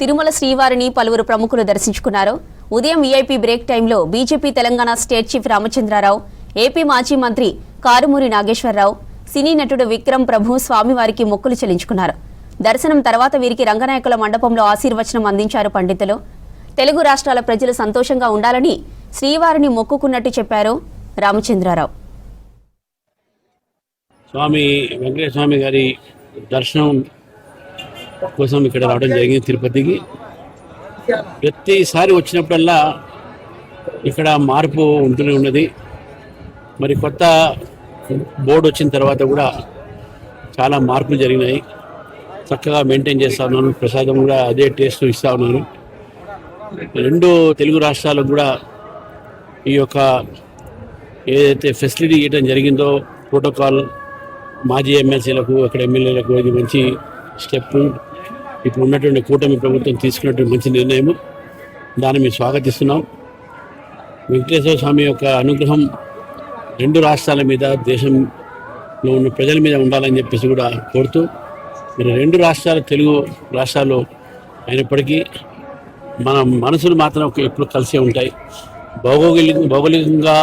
తిరుమల శ్రీవారిని పలువురు ప్రముఖులు దర్శించుకున్నారు. ఉదయం వీఐపీ బ్రేక్ టైంలో BJP Telangana state chief Ramachandra Rao, AP మాజీ మంత్రి కారుమూరి నాగేశ్వరరావు, సినీ నటుడు విక్రమ్ ప్రభు స్వామివారికి మొక్కులు చెల్లించుకున్నారు. దర్శనం తర్వాత వీరికి రంగనాయకుల మండపంలో ఆశీర్వచనం అందించారు పండితులు. తెలుగు రాష్ట్రాల ప్రజలు సంతోషంగా ఉండాలని శ్రీవారిని మొక్కుకున్నట్టు చెప్పారు రామచంద్రారావు. స్వామి వెంకటేశ్వర స్వామి గారి దర్శనం కోసం ఇక్కడ రావడం జరిగింది తిరుపతికి. ప్రతిసారి వచ్చినప్పుడల్లా ఇక్కడ మార్పు ఉంటూనే ఉన్నది. మరి కొత్త బోర్డు వచ్చిన తర్వాత కూడా చాలా మార్పులు జరిగినాయి. చక్కగా మెయింటైన్ చేస్తూ ఉన్నాను. ప్రసాదం కూడా అదే టేస్ట్ ఇస్తూ ఉన్నాను. రెండు తెలుగు రాష్ట్రాలకు కూడా ఈ యొక్క ఏదైతే ఫెసిలిటీ ఇవ్వడం జరిగిందో ప్రోటోకాల్ మాజీ ఎమ్మెల్సీలకు అక్కడ ఎమ్మెల్యేలకు ఇది మంచి స్టెప్. ఇప్పుడు ఉన్నటువంటి కూటమి ప్రభుత్వం తీసుకున్నటువంటి మంచి నిర్ణయం. దాన్ని మేము స్వాగతిస్తున్నాం. వెంకటేశ్వర స్వామి యొక్క అనుగ్రహం రెండు రాష్ట్రాల మీద, దేశంలో ఉన్న ప్రజల మీద ఉండాలని చెప్పేసి కూడా కోరుతూ, మరి రెండు రాష్ట్రాలు తెలుగు రాష్ట్రాలు అయినప్పటికీ మన మనసులు మాత్రం ఎప్పుడు కలిసే ఉంటాయి. భౌగోళికంగా